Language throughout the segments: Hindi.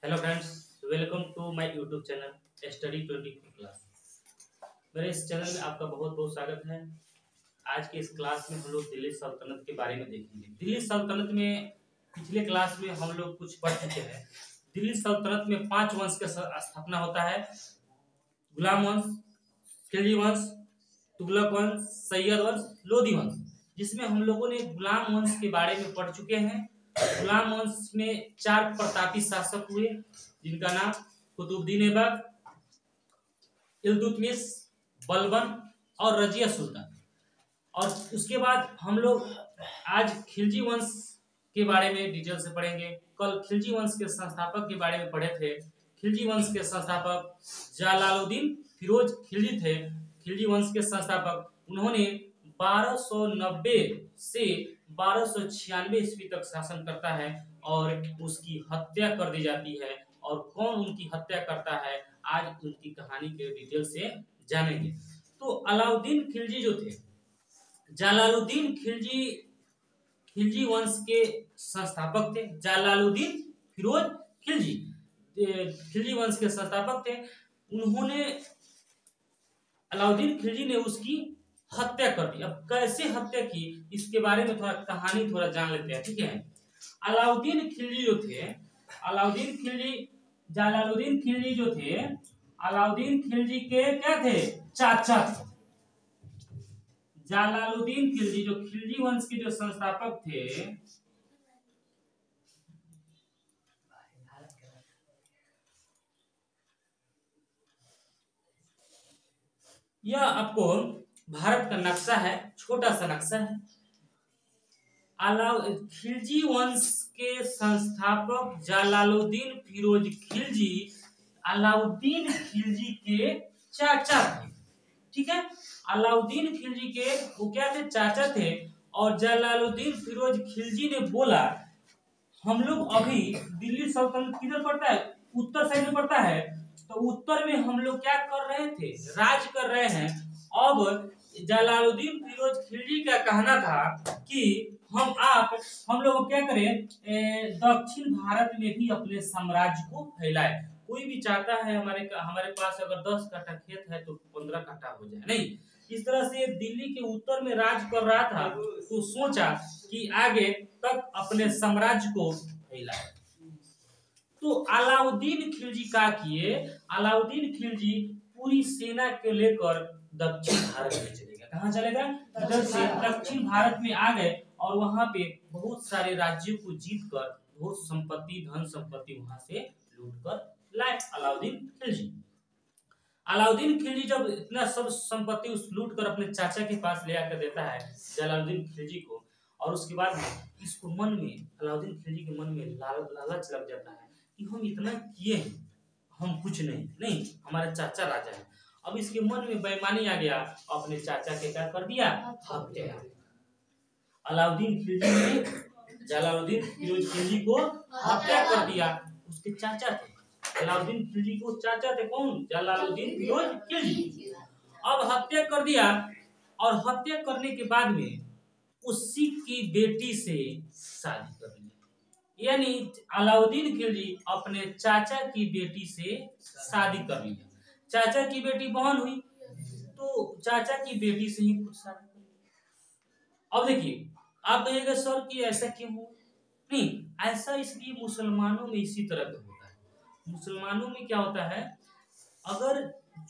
Hello friends, welcome to my YouTube channel study 24 class. मेरे इस चैनल में आपका बहुत बहुत स्वागत है। आज के इस क्लास में हम लोग दिल्ली सल्तनत के बारे में देखेंगे। दिल्ली सल्तनत में पिछले क्लास में हम लोग कुछ पढ़ चुके हैं। दिल्ली सल्तनत में 5 वंश की स्थापना होता है: गुलाम वंश, खिलजी वंश, तुगलक वंश, सैयद वंश, लोधी वंश। जिसमें हम लोगों ने गुलाम वंश के बारे में पढ़ चुके हैं। गुलाम वंश में 4 प्रतापी शासक हुए, जिनका नाम कुतुबुद्दीन ऐबक, इल्तुतमिश, बलबन और रजिया सुल्तान। और उसके बाद हम लोग आज खिलजी वंश के बारे में डिटेल से पढ़ेंगे। कल खिलजी वंश के संस्थापक के बारे में पढ़े थे। खिलजी वंश के संस्थापक जलालुद्दीन फिरोज खिलजी थे। खिलजी वंश के संस्थापक उन्होंने 1290 से 1296 ईस्वी तक शासन करता है और उसकी हत्या कर दी जाती है। और कौन उनकी हत्या करता है, आज उनकी कहानी के डिटेल से जानेंगे। तो अलाउद्दीन खिलजी जो थे, जलालुद्दीन खिलजी खिलजी वंश के संस्थापक थे। जलालुद्दीन फिरोज खिलजी खिलजी वंश के संस्थापक थे। उन्होंने अलाउद्दीन खिलजी ने उसकी हत्या कर दी। अब कैसे हत्या की, इसके बारे में थोड़ा कहानी जान लेते हैं, ठीक है। अलाउद्दीन खिलजी जो थे, अलाउद्दीन खिलजी जलालुद्दीन खिलजी जो थे, अलाउद्दीन खिलजी के क्या थे, चाचा थे। जलालुद्दीन खिलजी जो खिलजी वंश के जो संस्थापक थे, यह आपको भारत का नक्शा है, छोटा सा नक्शा है। खिलजी वंश के संस्थापक जलालुद्दीन फिरोज खिलजी अलाउद्दीन खिलजी के चाचा थे, ठीक है। अलाउद्दीन खिलजी के वो क्या थे, चाचा थे। और जलालुद्दीन फिरोज खिलजी ने बोला, हम लोग अभी दिल्ली सल्तनत किधर पड़ता है, उत्तर साइड में पड़ता है। तो उत्तर में हम लोग क्या कर रहे थे, राज कर रहे हैं। अब जलालुद्दीन फिरोज खिलजी का कहना था कि हम लोग क्या करें, दक्षिण भारत में भी अपने साम्राज्य को फैलाए। कोई भी चाहता है हमारे पास अगर 10 कट्ठा खेत है तो 15 कट्ठा हो जाए, नहीं। इस तरह से दिल्ली के उत्तर में राज कर रहा था, तो सोचा कि आगे तक अपने साम्राज्य को फैलाए। तो अलाउद्दीन खिलजी क्या किए, अलाउद्दीन खिलजी पूरी सेना के लेकर दक्षिण भारत में चले गए। कहाँ चले गए, इधर से दक्षिण भारत में आ गए और वहां पे बहुत सारे राज्यों को जीत कर बहुत संपत्ति, धन संपत्ति वहां से लूट कर लाए अलाउद्दीन खिलजी। अलाउद्दीन खिलजी जब इतना सब संपत्ति उस लूट कर अपने चाचा के पास ले आकर देता है जलालुद्दीन खिलजी को, और उसके बाद इसको मन में, अलाउद्दीन खिलजी के मन में लालच लग जाता है कि हम इतना किए हैं, हम कुछ नहीं, हमारे चाचा राजा है। अब इसके मन में बेईमानी आ गया, अपने चाचा के क्या कर दिया, हत्या। अलाउद्दीन खिलजी ने जलालुद्दीन फिरोज खिलजी को हत्या कर दिया। उसके चाचा थे, अलाउद्दीन खिलजी को चाचा थे कौन, जलालुद्दीन फिरोज खिलजी। अब हत्या कर दिया, और हत्या करने के बाद में उसी की बेटी से शादी कर ली। यानी अलाउद्दीन खिलजी अपने चाचा की बेटी से शादी कर लिया। चाचा की बेटी बहन हुई, तो चाचा की बेटी से ही खुद शादी कर लिया। अब देखिए, आप कहिएगा सर कि ऐसा क्यों हो, नहीं, ऐसा इसलिए मुसलमानों में इसी तरह का होता है। मुसलमानों में क्या होता है, अगर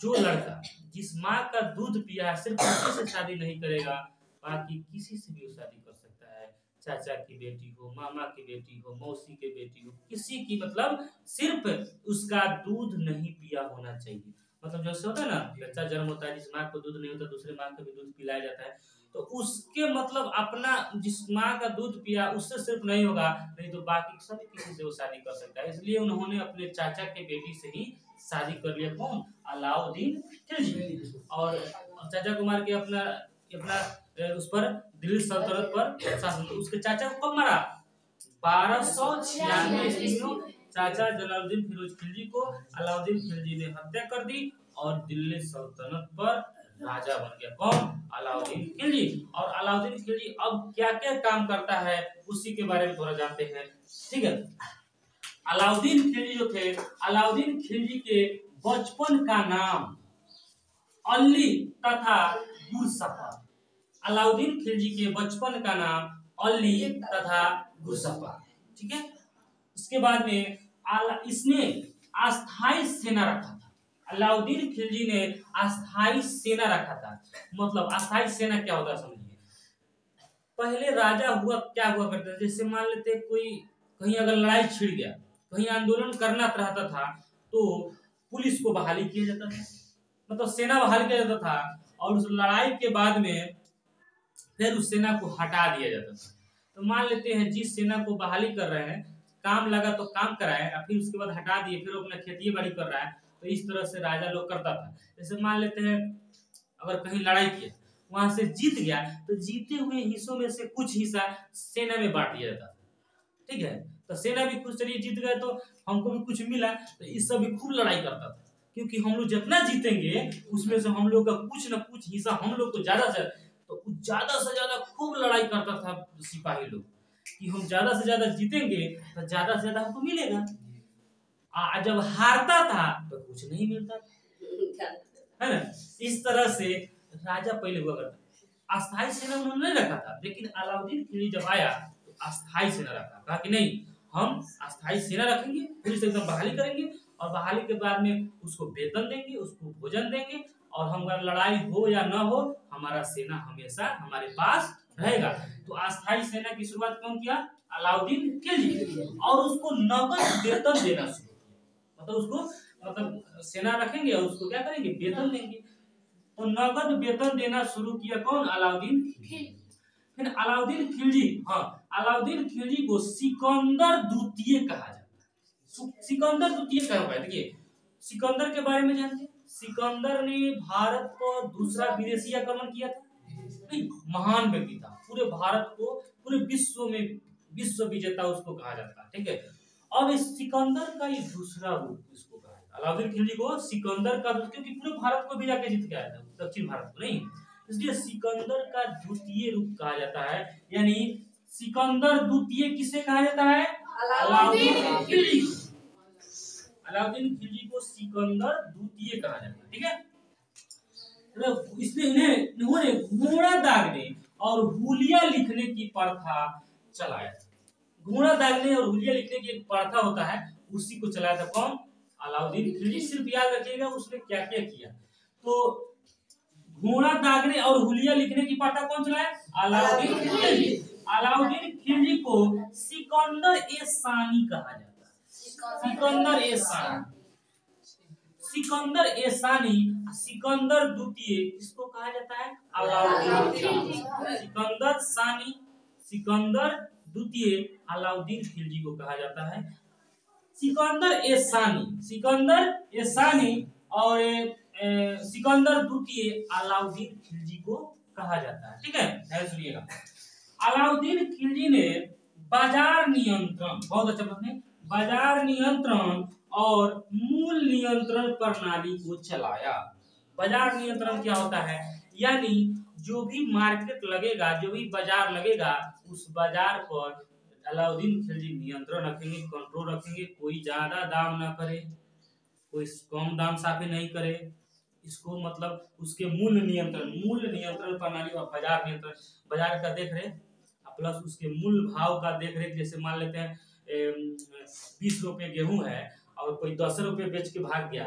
जो लड़का जिस माँ का दूध पिया है सिर्फ उसी से शादी नहीं करेगा, बाकी किसी से भी वो शादी कर सकता है। चाचा की बेटी हो, मामा की बेटी हो, मौसी की बेटी हो, किसी की, मतलब सिर्फ उसका दूध नहीं पिया होना चाहिए। मतलब जैसे होता है ना, बच्चा जन्म होता है, जिस माँ को दूध नहीं होता दूसरे माँ का भी दूध पिलाया जाता है, तो उसके मतलब अपना जिस माँ का दूध पिया उससे सिर्फ नहीं होगा, नहीं तो बाकी सभी किसी से वो शादी कर सकता है। इसलिए उन्होंने अपने चाचा के बेटी से ही शादी कर लिया। कौन, अलाउद्दीन खिलजी। और चाचा को मार के अपना उस पर दिल्ली सल्तनत पर शासन। उसके चाचा को कब मारा, 1296 ईस्वी में चाचा जलालुद्दीन फिरोज खिलजी को अलाउद्दीन खिलजी ने हत्या कर दी और दिल्ली सल्तनत पर राजा बन गया। कौन, अलाउद्दीन खिलजी। और अलाउद्दीन खिलजी अब क्या क्या काम करता है उसी के बारे में थोड़ा जानते हैं, ठीक है। अलाउद्दीन खिलजी जो थे, अलाउद्दीन खिलजी के बचपन का नाम अली तथा गुरसफर। अलाउद्दीन खिलजी के बचपन का नाम अली तथा गुरसफर, ठीक है। उसके बाद में इसने अस्थाई सेना रखा था। अलाउद्दीन खिलजी ने अस्थाई सेना रखा था। मतलब अस्थाई सेना क्या होता है समझिए। पहले राजा हुआ क्या हुआ करता था, जैसे मान लेते कोई कहीं अगर लड़ाई छिड़ गया, कहीं आंदोलन करना रहता था, तो पुलिस को बहाली किया जाता था, मतलब सेना बहाल किया जाता था, और उस लड़ाई के बाद में फिर उस सेना को हटा दिया जाता था। तो मान लेते हैं जिस सेना को बहाली कर रहे हैं, काम लगा तो काम कराए, फिर उसके बाद हटा दिए, फिर अपना खेती बाड़ी कर रहा है, तो इस तरह से राजा लोग करता था। जैसे मान लेते हैं अगर कहीं लड़ाई किया, वहां से जीत गया, तो जीते हुए हिस्सों में से कुछ हिस्सा सेना में बांट दिया जाता था, ठीक है। तो सेना भी खुश, चलिए जीत गए तो हमको भी कुछ मिला, तो इस सब भी खूब लड़ाई करता था, क्योंकि हम लोग जितना जीतेंगे उसमें से हम लोग का कुछ न कुछ हिस्सा हम लोग को ज्यादा से, तो ज्यादा से ज्यादा खूब लड़ाई करता था सिपाही लोग, कि हम ज्यादा से ज्यादा जीतेंगे तो ज्यादा से ज्यादा हमको मिलेगा। जब हारता था तो कुछ नहीं मिलता था, है ना। इस तरह से राजा पहले हुआ करता। अस्थाई सेना उन्होंने नहीं रखा था, लेकिन अलाउद्दीन खिलजी जब आया तो अस्थाई सेना रखा। कहा कि नहीं, हम अस्थाई सेना रखेंगे, पुलिस एकदम बहाली करेंगे, और बहाली के बाद में उसको वेतन देंगे, उसको भोजन देंगे, और हमारा लड़ाई हो या न हो, हमारा सेना हमेशा हमारे पास रहेगा। तो अस्थाई सेना की शुरुआत कौन किया? अलाउद्दीन खिलजी। और उसको नगद वेतन देना शुरू किया, मतलब उसको, मतलब सेना रखेंगे और उसको क्या करेंगे, वेतन देंगे। तो नगद वेतन देना शुरू किया कौन? अलाउद्दीन खिलजी। फिर अलाउद्दीन खिलजी, हाँ, अलाउद्दीन खिलजी को सिकंदर द्वितीय कहा जाता है। सिकंदर द्वितीय क्या होगा? देखिए, सिकंदर के बारे में जानते हैं। सिकंदर ने भारत पर दूसरा विदेशी आक्रमण किया था, नहीं, महान व्यक्ति था, पूरे भारत को, पूरे विश्व में विश्व विजेता उसको कहा जाता है, ठीक है। अब इस सिकंदर का ये दूसरा रूप इसको कहा जाता है, अलाउद्दीन खिलजी को सिकंदर का, क्योंकि पूरे भारत को भी जाके जीत के आया था, दक्षिण भारत को नहीं, इसलिए सिकंदर का द्वितीय रूप कहा जाता है। यानी सिकंदर द्वितीय किसे कहा जाता है? अलाउद्दीन खिलजी। अलाउद्दीन खिलजी को सिकंदर द्वितीय कहा जाता है, ठीक है। इसलिए इन्होंने घोड़ा दागने और हुलिया लिखने की प्रथा चलाया। घोड़ा दागने और हुलिया लिखने की एक प्रथा होता है, उसी को चलाया था कौन? अलाउद्दीन खिलजी। सिर्फ याद रखिएगा उसने क्या क्या किया। तो घोड़ा दागने और हुलिया लिखने की प्रथा कौन चलाया? अलाउद्दीन खिलजी। अलाउद्दीन खिलजी को सिकंदर ए सानी कहा जाता है। सिकंदर ए सानी, सिकंदर ए सानी, सिकंदर द्वितीय किसको कहा जाता है? अलाउद्दीन खिलजी। सिकंदर सानी, सिकंदर द्वितीय अलाउद्दीन खिलजी को कहा जाता है। सिकंदर ए सानी, सिकंदर ए सानी और सिकंदर द्वितीय अलाउद्दीन खिलजी को कहा जाता है, ठीक है। ध्यान सुनिएगा। अलाउद्दीन खिलजी ने बाजार नियंत्रण, बहुत अच्छा बात है, बाजार नियंत्रण और मूल नियंत्रण प्रणाली को चलाया। बाजार नियंत्रण क्या होता है? यानी जो भी मार्केट लगेगा, जो भी बाजार लगेगा, उस बाजार पर अलाउद्दीन खिलजी नियंत्रण रखेंगे, कंट्रोल रखेंगे। कोई ज्यादा दाम ना करे, कोई कम दाम साफे नहीं करे, इसको मतलब उसके मूल्य नियंत्रण प्रणाली और बाजार नियंत्रण, बाजार का देख रेख प्लस उसके मूल भाव का देख रेख। जैसे मान लेते हैं 20 रुपए गेहूं है और कोई 10 रुपए बेच के भाग गया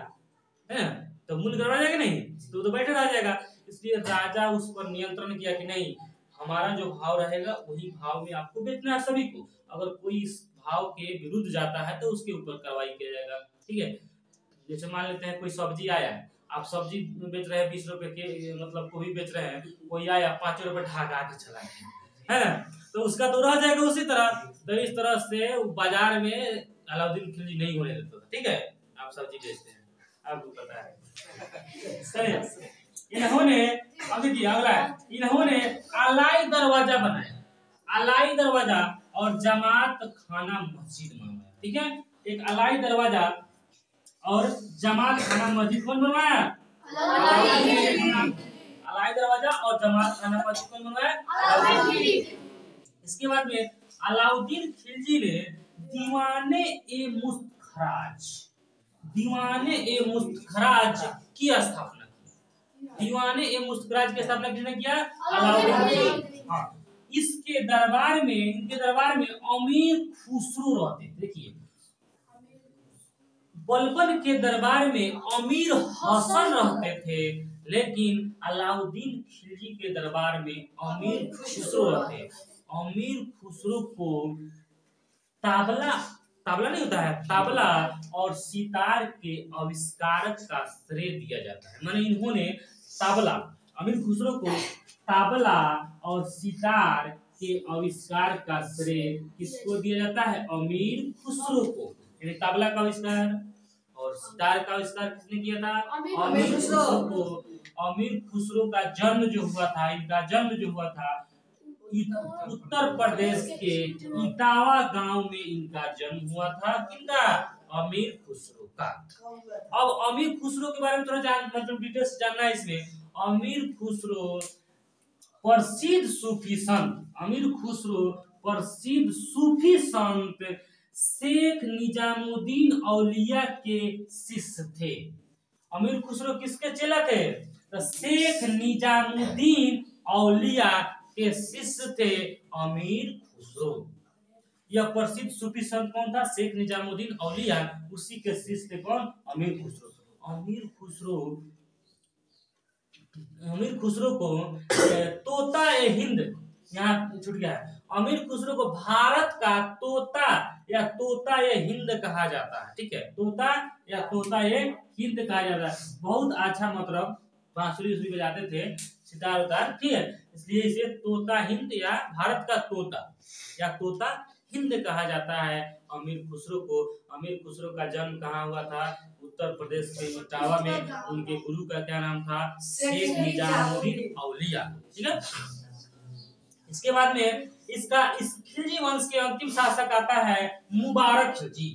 है, तो मूल्य गड़बड़ा जाएगा नहीं, तो बैठे रह जाएगा। इसलिए राजा उस पर नियंत्रण किया कि नहीं, हमारा जो भाव रहेगा वही भाव में आपको बेचना है सभी को। अगर कोई इस भाव के विरुद्ध जाता है तो उसके ऊपर कार्रवाई किया जाएगा, ठीक है। जैसे मान लेते हैं कोई सब्जी आया है, आप सब्जी बेच रहे हैं 20 रुपए के, मतलब कोई बेच रहे हैं, कोई आया 5 रुपए ढाका के चला गया, है ना, तो उसका तो रह जाएगा उसी तरह। तो इस तरह से बाजार में अलाउद्दीन खिलजी नहीं होने देता था, ठीक है। आप सब्जी बेचते हैं, आपको पता है। इन्होंने, अब देखिए अगला है, इन्होंने अलाई दरवाजा बनाया, अलाई दरवाजा और जमात खाना मस्जिद बनवाया, ठीक है। एक अलाई दरवाजा और जमात खाना मस्जिद कौन बनवाया? अलाई दरवाजा और जमात खाना मस्जिद कौन बनवाया? इसके बाद में अलाउद्दीन खिलजी ने दीवाने ए मुस्तखराज, दीवाने ए मुस्तखराज की स्थापना की। दीवाने ए मुस्तखराज की स्थापना किसने किया? अलाउद्दीन। हाँ, इसके दरबार में, इनके दरबार में अमीर खुसरो रहते। देखिए, बलबन के दरबार में अमीर हसन रहते थे, लेकिन अलाउद्दीन खिलजी के दरबार में अमीर खुसरो रहते। अमीर खुसरो को ताबला, ताबला नहीं होता है, ताबला और सितार के आविष्कारक का श्रेय दिया जाता है। माने इन्होंने ताबला, अमीर खुसरो को ताबला और सितार के आविष्कार का श्रेय किसको दिया जाता है? अमीर खुसरो को। यानी ताबला का आविष्कार और सितार का आविष्कार किसने किया था? अमीर खुसरो को। अमीर खुसरो का जन्म जो हुआ था, इनका जन्म जो हुआ था उत्तर प्रदेश के इटावा गांव में इनका जन्म हुआ था। किनका? अमीर खुसरो का। अब अमीर खुसरो के बारे में थोड़ा मतलब डिटेल्स जानना है इसमें। अमीर खुसरो प्रसिद्ध सूफी संत, अमीर खुसरो प्रसिद्ध सूफी संत शेख निजामुद्दीन औलिया के शिष्य थे। अमीर खुसरो किसके चेला थे? तो शेख निजामुद्दीन औलिया के शिष्य थे अमीर खुसरो। यह प्रसिद्ध सूफी संत कौन था? शेख निजामुद्दीन औलिया, उसी के शिष्य थे कौन? अमीर खुसरो। अमीर खुसरो, अमीर खुसरो को तोता ए हिंद, यहाँ छूट गया है, अमीर खुसरो को भारत का तोता या तोता ए हिंद कहा जाता है। ठीक है, तोता या तोता ए हिंद कहा जाता है। बहुत अच्छा, मतलब बांसुरी बजाते थे, सितार उतार, ठीक है, इसलिए इसे तोता हिंद या भारत का तोता या तोता हिंद कहा जाता है अमीर खुसरो को। अमीर खुसरो का जन्म कहाँ हुआ था? उत्तर प्रदेश के इटावा में। उनके गुरु का क्या नाम था? शेख निजामुद्दीन औलिया। ठीक है, इसके बाद में इस खिलजी वंश के अंतिम शासक आता है मुबारक खिलजी।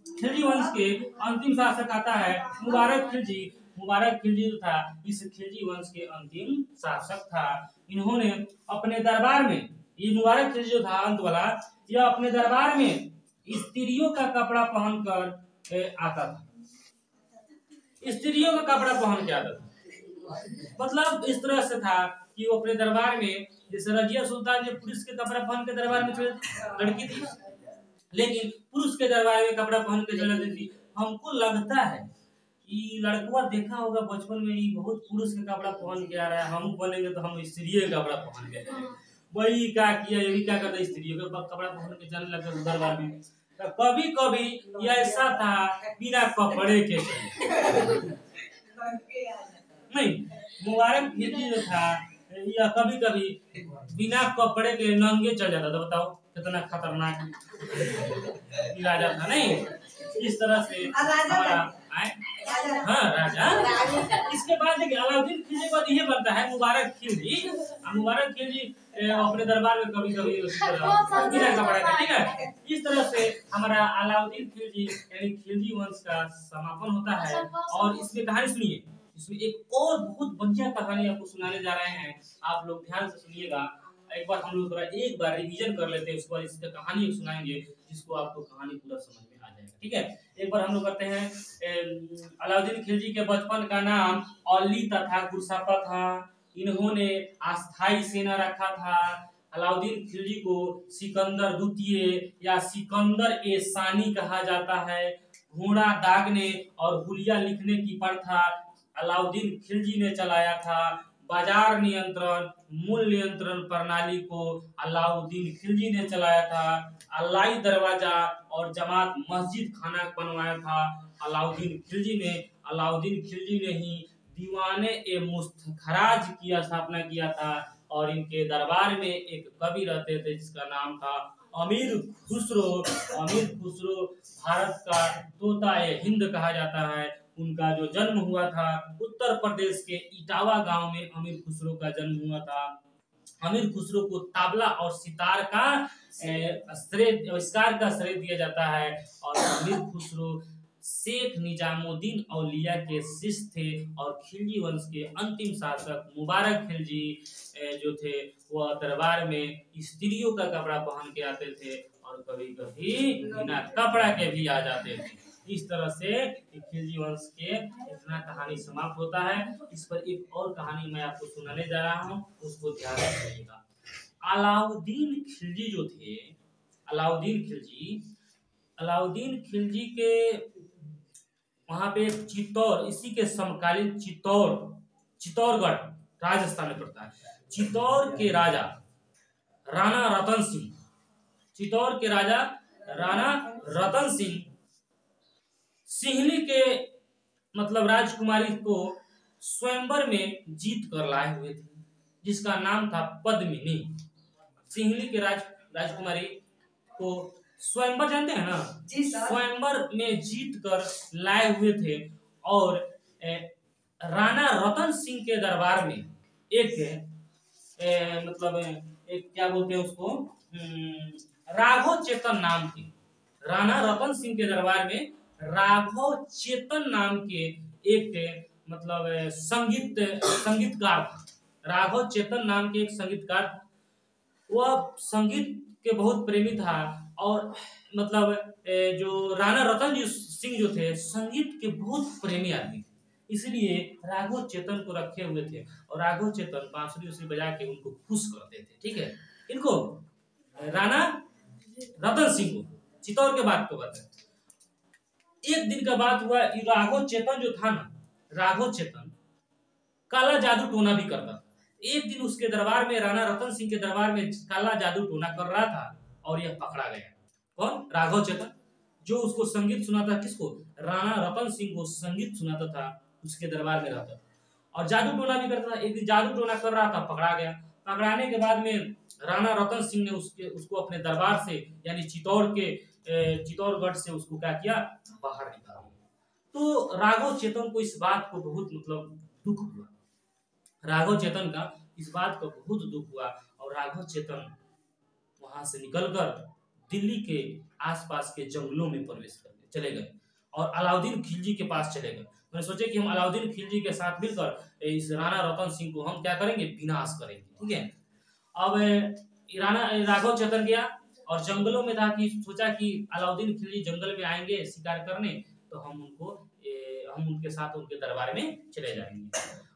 खिलजी वंश के अंतिम शासक आता है मुबारक खिलजी। मुबारक खिलजी जो था, इस खिलजी वंश के अंतिम शासक था। इन्होंने अपने दरबार में, ये मुबारक खिलजी जो था अंत वाला, यह अपने दरबार में स्त्रियों का कपड़ा पहनकर आता था। स्त्रियों का कपड़ा पहन के आता था, मतलब इस तरह से था कि वो अपने दरबार में, जैसे रजिया सुल्तान जो पुरुष के कपड़ा पहन के दरबार में चले, लड़की थी, लेकिन पुरुष के दरबार में कपड़ा पहन के चले जाती थी। हमको लगता है कि लड़कुआ देखा होगा बचपन में, ही बहुत पुरुष के कपड़ा पहन के आ रहा है, हम बनेंगे तो हम स्त्री का कपड़ा पहन के, वही क्या किया, ये भी क्या करता, स्त्री का कपड़ा पहन के जाने लगा दरबार में। तो कभी कभी ऐसा था बिना कपड़े के नहीं, मुबारक खिलजी जो था, या कभी कभी बिना कपड़े के नंगे चल जाता था। बताओ कितना खतरनाक राजा था। नहीं, इस तरह से हमारा हाँ राजा। इसके बाद देखिए अलाउद्दीन खिलजी के बाद ये बनता है मुबारक खिलजी। मुबारक खिलजी अपने दरबार में कभी कभी बिना कपड़ा के, ठीक है। इस तरह से हमारा अलाउद्दीन खिलजी यानी खिलजी वंश का समापन होता है। और इसमें कहानी सुनिए, इसमें एक और बहुत बढ़िया कहानी आपको सुनाने जा रहे हैं, आप लोग ध्यान से सुनिएगा। एक बार हम लोग थोड़ा एक बार रिवीजन कर लेते हैं, उसके बाद इसका कहानी सुनाएंगे जिसको आपको कहानी पूरा समझ में आ जाएगा। ठीक है, एक बार हम लोग करते हैं। अलाउद्दीन खिलजी के बचपन का नाम औली तथा गुरसापा था। इन्होंने अस्थाई सेना रखा था। अलाउद्दीन खिलजी को सिकंदर द्वितीय या सिकंदर ए सानी कहा जाता है। घोड़ा दागने और हुलिया लिखने की प्रथा अलाउद्दीन खिलजी ने चलाया था। बाजार नियंत्रण, मूल्य नियंत्रण प्रणाली को अलाउद्दीन खिलजी ने चलाया था। अलाई दरवाजा और जमात मस्जिद खाना बनवाया था अलाउद्दीन खिलजी ने ही दीवाने ए मुस्तखराज की स्थापना किया था। और इनके दरबार में एक कवि रहते थे जिसका नाम था अमीर खुसरो। अमीर खुसरो भारत का तोता ए हिंद कहा जाता है। उनका जो जन्म हुआ था उत्तर प्रदेश के इटावा गांव में अमीर खुसरो का जन्म हुआ था। अमीर खुसरो को तबला और सितार का श्रेय, आविष्कार का श्रेय दिया जाता है। और अमीर खुसरो शेख निजामुद्दीन औलिया के शिष्य थे। और खिलजी वंश के अंतिम शासक मुबारक खिलजी जो थे वह दरबार में स्त्रियों का कपड़ा पहन के आते थे और और कभी कभी बिना कपड़ा के भी आ जाते थे। इस तरह से खिलजी वंश के इतना कहानी समाप्त होता है। इस पर एक और कहानी मैं आपको सुनाने जा रहा हूँ, उसको ध्यान रखिएगा। अलाउद्दीन खिलजी जो थे, अलाउद्दीन खिलजी के वहां पे चित्तौड़, इसी के समकालीन चित्तौड़गढ़ राजस्थान में पड़ता है। चित्तौड़ के राजा राणा रतन सिंह, चित्तौड़ के राजा राणा रतन सिंह सिंहली के मतलब राजकुमारी को स्वयंवर में जीत कर लाए हुए थे, जिसका नाम था पद्मिनी। सिंहली के राजकुमारी को स्वयंवर जानते हैं ना, स्वयंवर में जीत कर लाए हुए थे। और राणा रतन सिंह के दरबार में एक मतलब एक क्या बोलते हैं उसको, राघव चेतन नाम के, राणा रतन सिंह के दरबार में राघव चेतन नाम के एक मतलब संगीतकार था। राघव चेतन नाम के एक संगीतकार, वह संगीत के बहुत प्रेमी था। और मतलब जो राणा रतन सिंह जो थे, संगीत के बहुत प्रेमी आदमी थे, इसलिए राघव चेतन को रखे हुए थे। और राघव चेतन बांसुरी उसी बजा के उनको खुश करते थे। ठीक है, इनको राणा रतन सिंह को, चित्तौड़ के बात को बताए। एक दिन का बात हुआ, राघव चेतन जो था ना, राघव चेतन काला जादू टोना भी करता था। एक दिन उसके दरबार में, राणा रतन सिंह के दरबार में काला जादू टोना कर रहा था और यह पकड़ा गया। कौन? राघव चेतन, जो उसको संगीत सुनाता, किसको? राणा रतन सिंह को संगीत सुनाता था, उसके दरबार में रहता था और जादू टोना भी करता था। एक दिन जादू टोना कर रहा था, पकड़ा गया। पकड़ाने के बाद में राणा रतन सिंह ने उसको अपने दरबार से, यानी चित्तौड़गढ़ से उसको क्या किया, बाहर निकाल दिया। तो राघव चेतन को इस बात को बहुत मतलब दुख हुआ, राघव चेतन का इस बात को बहुत दुख हुआ। और राघव चेतन वहां से निकलकर दिल्ली के आसपास के जंगलों में प्रवेश कर चले गए और अलाउद्दीन खिलजी के पास चले गए। मैंने सोचे कि हम अलाउद्दीन खिलजी के साथ मिलकर इस राणा रतन सिंह को हम क्या करेंगे, विनाश करेंगे। ठीक है, अब राघव चेतन गया और जंगलों में था कि सोचा कि अलाउद्दीन खिलजी जंगल में आएंगे शिकार करने, तो हम उनके साथ उनके दरबार में चले जाएंगे।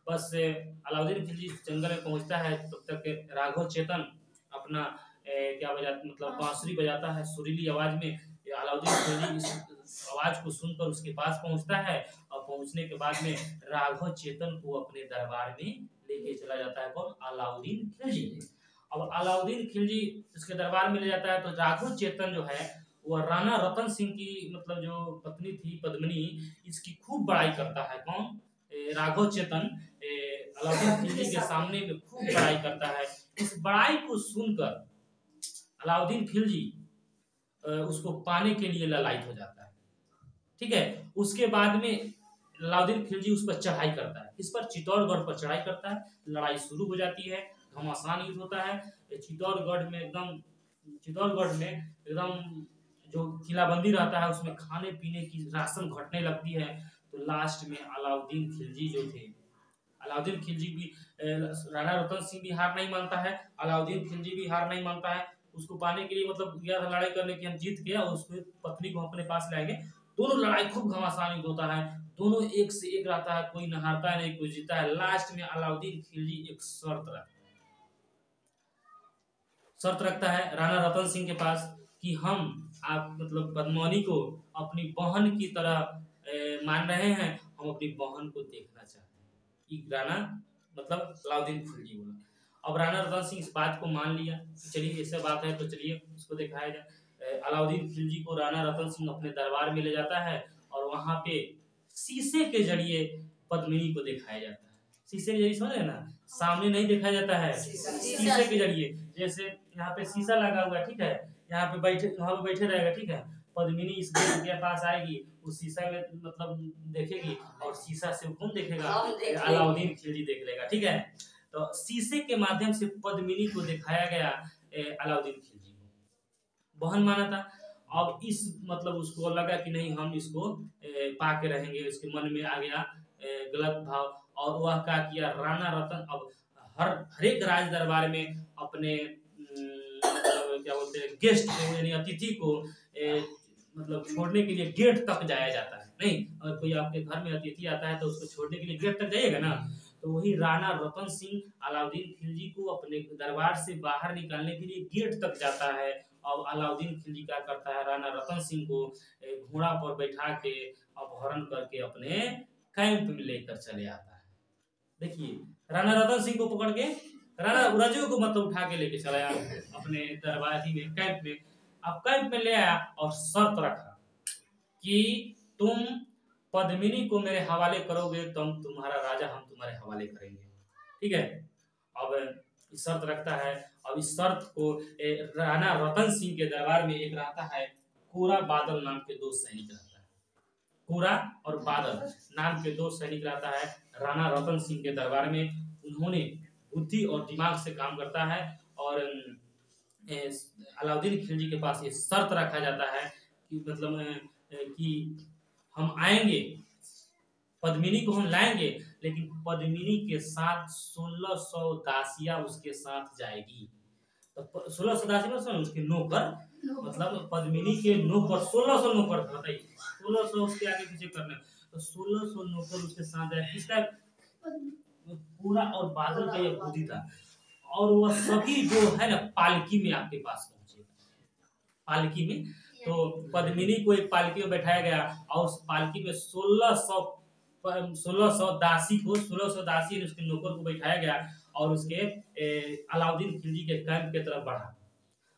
बस अलाउद्दीन खिलजी जंगल में पहुंचता है, तब तक राघव चेतन अपना क्या बजाता, मतलब बांसुरी बजाता है सुरीली आवाज में। अलाउद्दीन खिलजी इस आवाज को सुनकर उसके पास पहुंचता है और पहुंचने के बाद में राघव चेतन को अपने दरबार में लेके चला जाता है। कौन? अलाउद्दीन खिलजी। अब अलाउद्दीन खिलजी उसके दरबार में ले जाता है तो राघव चेतन जो है वह राणा रतन सिंह की मतलब जो पत्नी थी पद्मिनी, इसकी खूब बड़ाई करता है। कौन? राघव चेतन अलाउद्दीन खिलजी के सामने में खूब बड़ाई करता है। इस बड़ाई को सुनकर अलाउद्दीन खिलजी उसको पाने के लिए ललायत हो जाता है। ठीक है, उसके बाद में अलाउद्दीन खिलजी उस पर चढ़ाई करता है, इस पर चित्तौड़गढ़ पर चढ़ाई करता है। लड़ाई शुरू हो जाती है, घमासान युद्ध होता है। चित्तौड़गढ़ में एकदम जो किलाबंदी रहता है उसमें खाने पीने की राशन घटने लगती है। तो लास्ट में अलाउद्दीन खिलजी जो थे, अलाउद्दीन खिलजी भी, राणा रतन सिंह भी हार नहीं मानता है, अलाउद्दीन खिलजी भी हार नहीं मानता है। उसको पाने के लिए मतलब गया था लड़ाई करने की, हम जीत गया और उसकी पत्नी को अपने पास लाएंगे। दोनों लड़ाई खूब घमासान युद्ध होता है, दोनों एक से एक रहता है, कोई न हारता है नहीं कोई जीता है। लास्ट में अलाउद्दीन खिलजी एक शर्त रखता है राणा रतन सिंह के पास कि हम आप मतलब पद्मिनी को अपनी बहन की तरह मान रहे हैं, हम अपनी बहन को देखना चाहते हैं। राणा मतलब अलाउद्दीन खिलजी बोला। अब राणा रतन सिंह इस बात को मान लिया, चलिए ऐसा बात है तो चलिए उसको दिखाया जाए। अलाउद्दीन खिलजी को राणा रतन सिंह अपने दरबार में ले जाता है और वहां पे शीशे के जरिए पद्मिनी को दिखाया जाता है। शीशे के जरिए समझ रहे ना, सामने नहीं देखा जाता है, शीशे के जरिए। जैसे यहाँ पे शीशा लगा हुआ है, ठीक है, यहाँ पे वहाँ पे बैठे रहेगा, ठीक है, पद्मिनी इस गेट के पास आएगी, उस शीशा में मतलब देखेगी और शीशा से कौन देखेगा, अलाउद्दीन खिलजी देख लेगा। ठीक है, तो शीशे के माध्यम से पद्मिनी को दिखाया गया अलाउद्दीन खिलजी को, बहन माना था। अब इस मतलब उसको लगा कि नहीं हम इसको पाके रहेंगे, उसके मन में आ गया गलत भाव और वह क्या किया, राणा रतन अब हर एक राज दरबार में अपने क्या बोलते हैं गेस्ट को यानी अतिथि को मतलब छोड़ने के लिए गेट तक जाया जाता है। नहीं, अगर कोई आपके घर में अतिथि आता है तो उसको छोड़ने के लिए गेट तक जाइएगा ना, तो वही राणा रतन सिंह अलाउद्दीन खिलजी को अपने दरबार से बाहर निकालने के लिए गेट तक जाता है। और अलाउद्दीन खिलजी क्या करता है, राणा रतन सिंह को घोड़ा पर बैठा के अपहरण करके अपने कैंप में लेकर चले आता है। देखिए, राणा रतन सिंह को पकड़ के राणा उराजू को मतलब उठा के लेके चला आया अपने दरबारी में, कैंप में। अब कैंप में ले आया और शर्त रखा कि तुम पद्मिनी को मेरे हवाले करोगे तो हम तुम्हारा राजा हम तुम्हारे हवाले करेंगे। ठीक है, अब शर्त रखता है। अब इस शर्त को राणा रतन सिंह के दरबार में एक रहता है कोरा बादल नाम के दो सैनिक रहता है। कोरा और बादल नाम के दो सैनिक रहता है राणा रतन सिंह के दरबार में। उन्होंने बुद्धि और दिमाग से काम करता है और अलाउद्दीन खिलजी के पास ये शर्त रखा जाता है कि मतलब कि हम आएंगे, पद्मिनी को हम लाएंगे, लेकिन पद्मिनी के साथ 1600 दासियां उसके साथ जाएगी। तो 1600 दासी मतलब उसके नौकर, मतलब पद्मिनी के नौकर 1600 नौकर बताइए, 1600 उसके आगे पीछे करने, तो 1600 नौकर उसके साथ जाए। किसका? पूरा और बादल का ये बुद्धि था। और वह सभी जो है ना पालकी में आपके पास पहुंचे, पालकी में। तो पद्मिनी को एक पालकी में बैठाया गया और उस पालकी में 1600 दासी को 1600 दासी उसके नौकर को बैठाया गया और उसके अलाउद्दीन खिलजी के कैंप की तरफ बढ़ा।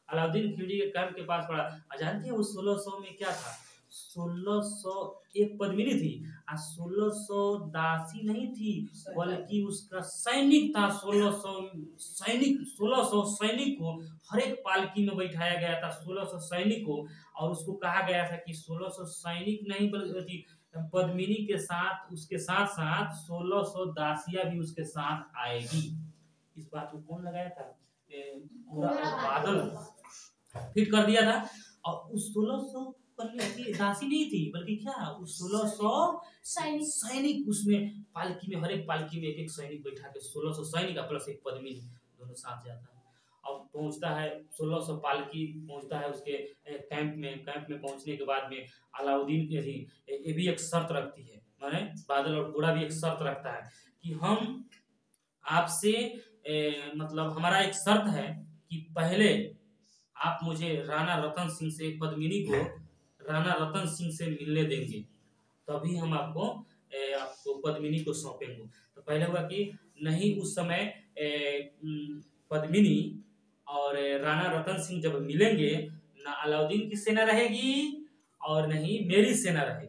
अलाउद्दीन खिलजी के कैंप के पास बढ़ा। जानते हैं उस 1600 में क्या था? 1600 एक पद्मिनी थी और 1600 दासी नहीं थी, बल्कि उसका सैनिक था। 1600 सैनिक, 1600 सैनिक को हर एक पालकी में बैठाया गया था, 1600 सैनिक को। और उसको कहा गया था कि 1600 सैनिक नहीं बल्कि पद्मिनी के साथ, उसके साथ साथ 1600 दासियां भी उसके साथ आएगी। इस बात को कौन लगाया था? पूरा बादल फिट कर दिया था। और उस 1600 दासी नहीं थी, बल्कि क्या, उस 1600 सैनिक उसमें पालकी में, हर एक पालकी में एक एक सैनिक बैठा के 1600 सैनिक प्लस एक पद्मिनी दोनों साथ जाता है। अब पहुंचता है 1600 पालकी पहुंचता है उसके कैंप में। कैंप में पहुंचने के बाद में अलाउद्दीन ये भी एक शर्त रखती है, माने बादल और घोड़ा भी एक शर्त रखता है कि हम आपसे मतलब हमारा एक शर्त है कि पहले आप मुझे राणा रतन सिंह से, पद्मिनी को राणा रतन सिंह से मिलने देंगे, तभी हम आपको पद्मिनी को सौंपेंगे। तो पहले हुआ कि नहीं, उस समय पद्मिनी और राणा रतन सिंह जब मिलेंगे, ना अलाउद्दीन की सेना रहेगी और नहीं मेरी सेना रहेगी,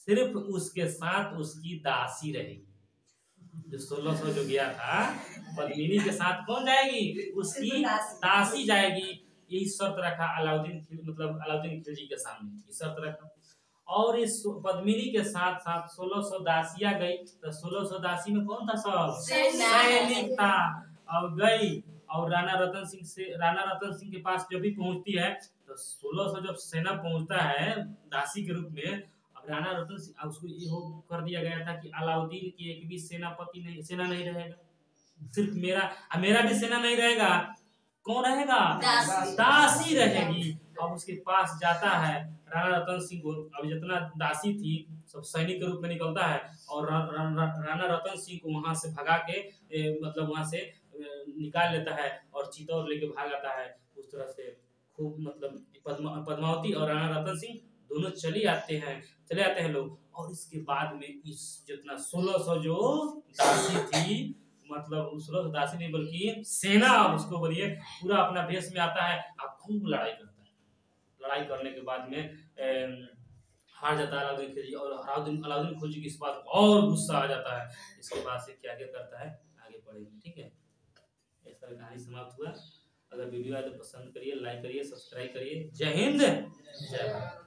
सिर्फ उसके साथ उसकी दासी रहेगी। जो 1600 जो गया था, पद्मिनी के साथ कौन जाएगी? उसकी दासी जाएगी। यही शर्त रखा अलाउद्दीन, मतलब अलाउद्दीन खिलजी के सामने ये शर्त रखा। और इस पद्मिनी के साथ साथ 1600 दासियां गई। तो 1600 दासी में कौन था? सब सैनिक था। और गई और राणा रतन सिंह के पास जब भी पहुंचती है तो 1600 जब सेना पहुंचता है दासी के रूप में, राणा रतन सिंह उसको ये कर दिया गया था कि अलाउद्दीन की एक भी सेना नहीं रहेगा, सिर्फ मेरा भी सेना नहीं रहेगा। कौन रहेगा? दासी रहेगी। अब उसके पास जाता है राणा रतन सिंह को। अब जितना दासी थी सब सैनिक के रूप में निकलता है और राणा रतन सिंह को वहां से भगा के मतलब वहां से निकाल लेता है और चित्तौड़ लेके भाग आता है। उस तरह से खूब मतलब पद्मावती और राणा रतन सिंह दोनों चले आते हैं लोग। और इसके बाद में इस जितना 1600 जो दासी थी, मतलब 1600 दासी नहीं बल्कि सेना, उसको बोलिए, पूरा अपना भेष में आता है और खूब लड़ाई करता है। लड़ाई करने के बाद में हार जाता है अलाउद्दीन खिलजी। और अलाउद्दीन खिलजी की इस बात और गुस्सा आ जाता है। इसके बाद से क्या करता है आगे बढ़ेंगे। ठीक है, ऐसा कहानी समाप्त हुआ। अगर वीडियो आए तो पसंद करिए, लाइक करिए, सब्सक्राइब करिए। जय हिंद, जय भारत।